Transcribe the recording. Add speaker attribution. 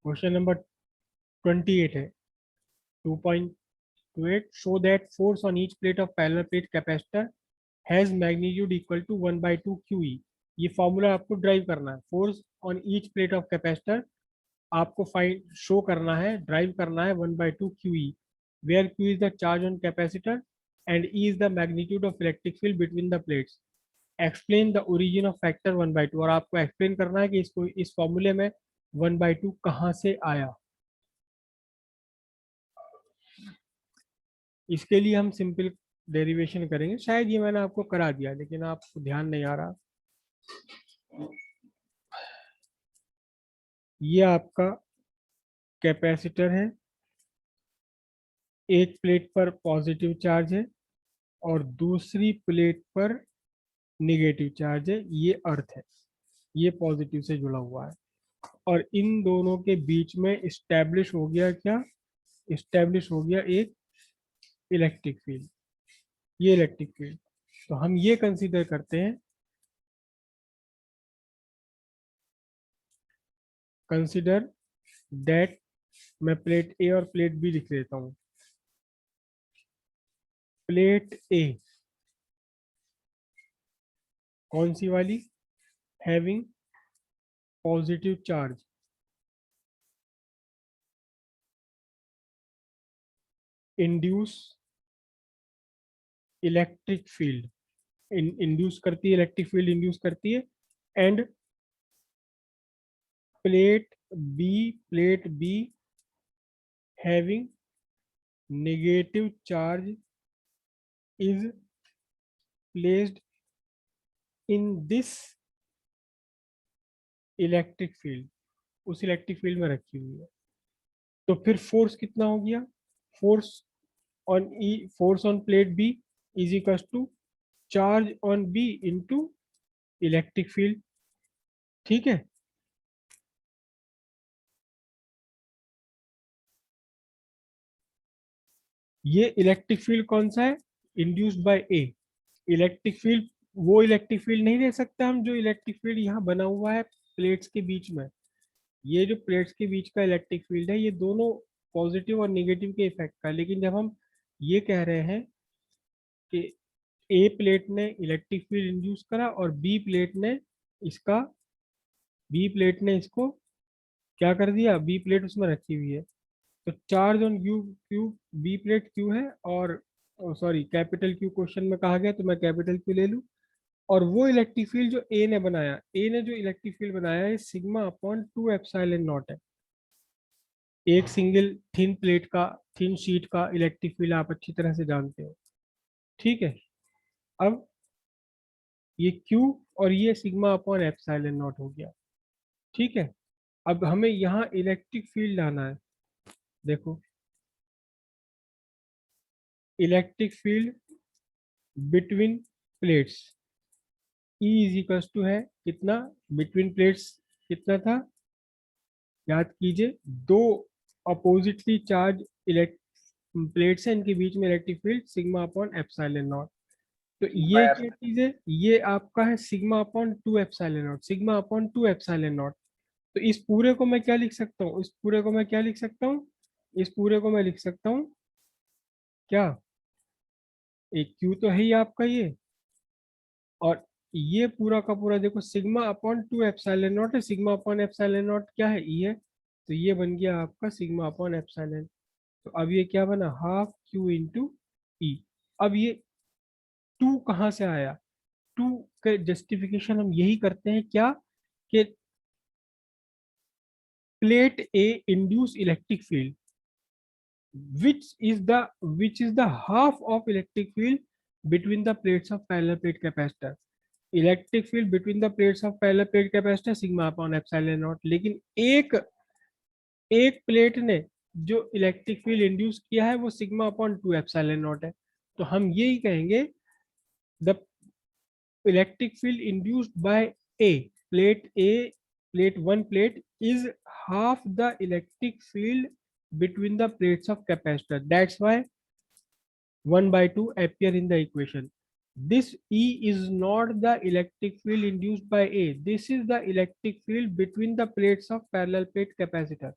Speaker 1: Question number 28 है 2.28. Show that force on each plate of parallel plate capacitor has magnitude equal to 1/2 QE. ये formula आपको derive करना है. Force on each plate of capacitor आपको find show करना है, derive करना है 1/2 QE, where Q is the charge on capacitor and E is the magnitude of electric field between the plates. Explain the origin of factor 1/2. और आपको explain करना है कि इसको इस फॉर्मूले में 1/2 कहाँ से आया. इसके लिए हम सिंपल डेरिवेशन करेंगे. शायद ये मैंने आपको करा दिया लेकिन आपको ध्यान नहीं आ रहा. ये आपका कैपेसिटर है, एक प्लेट पर पॉजिटिव चार्ज है और दूसरी प्लेट पर निगेटिव चार्ज है. ये अर्थ है, ये पॉजिटिव से जुड़ा हुआ है और इन दोनों के बीच में इस्टेब्लिश हो गया क्या, इस्टेब्लिश हो गया एक इलेक्ट्रिक फील्ड. ये इलेक्ट्रिक फील्ड. तो हम ये कंसीडर करते हैं, कंसीडर दैट, मैं प्लेट ए और प्लेट बी लिख लेता हूं. प्लेट ए कौन सी वाली, having positive charge, induce electric field, induce करती है, इलेक्ट्रिक फील्ड इंड्यूस करती है. End plate be having negative charge is placed in this electric field, उस इलेक्ट्रिक फील्ड में रखी हुई है. तो फिर फोर्स कितना हो गया, force on E, force on plate B is equal to charge on B into electric field. ठीक है. ये इलेक्ट्रिक फील्ड कौन सा है, induced by A. Electric field वो इलेक्ट्रिक फील्ड नहीं ले सकते हम जो इलेक्ट्रिक फील्ड यहाँ बना हुआ है प्लेट्स के बीच में. ये जो प्लेट्स के बीच का इलेक्ट्रिक फील्ड है ये दोनों पॉजिटिव और नेगेटिव के इफेक्ट का. लेकिन जब हम ये कह रहे हैं कि ए प्लेट ने इलेक्ट्रिक फील्ड इंड्यूस करा और इसका बी प्लेट ने इसको क्या कर दिया, बी प्लेट उसमें रखी हुई है. तो charge on Q, Q B plate Q है और सॉरी कैपिटल क्यू क्वेश्चन में कहा गया तो मैं कैपिटल क्यू ले लूँ. और वो इलेक्ट्रिक फील्ड जो ए ने बनाया, ए ने जो इलेक्ट्रिक फील्ड बनाया है सिग्मा अपॉन 2 एप्सिलॉन नॉट है. एक सिंगल थिन प्लेट का, थिन शीट का इलेक्ट्रिक फील्ड आप अच्छी तरह से जानते हो. ठीक है. अब ये क्यू और ये सिग्मा अपॉन एप्सिलॉन नॉट हो गया. ठीक है. अब हमें यहाँ इलेक्ट्रिक फील्ड लाना है. देखो electric field between plates E is equal to है कितना, बिटवीन प्लेट्स कितना था, याद कीजिए, दो अपोजिटली चार्ज प्लेट्स है, इनके बीच में electric field sigma upon epsilon not. तो ये क्या चीज है, ये आपका है sigma upon 2 epsilon not, sigma upon 2 epsilon not. तो इस पूरे को मैं क्या लिख सकता हूँ, इस पूरे को मैं क्या लिख सकता हूँ, इस पूरे को मैं लिख सकता हूँ क्या, एक क्यू तो है ही आपका ये, और ये पूरा का पूरा देखो सिग्मा अपॉन 2 एप्सिलॉन नॉट है. सिग्मा अपॉन एप्सिलॉन नॉट क्या है, ई है. तो ये बन गया आपका सिग्मा अपॉन एप्सिलॉन. तो अब ये क्या बना, हाफ क्यू इंटू ई. अब ये टू कहाँ से आया, टू के जस्टिफिकेशन हम यही करते हैं क्या, कि plate A induce electric field which is the half of electric field between the plates of parallel plate capacitor. Electric field between the plates of parallel plate capacitor sigma upon epsilon not. लेकिन एक एक plate ने जो electric field induce किया है वो sigma upon 2 epsilon not है. तो हम यही कहेंगे the electric field induced by A, plate one plate is half the electric field between the plates of capacitor. That's why 1/2 appear in the equation. This E is not the electric field induced by A. This is the electric field between the plates of parallel plate capacitor.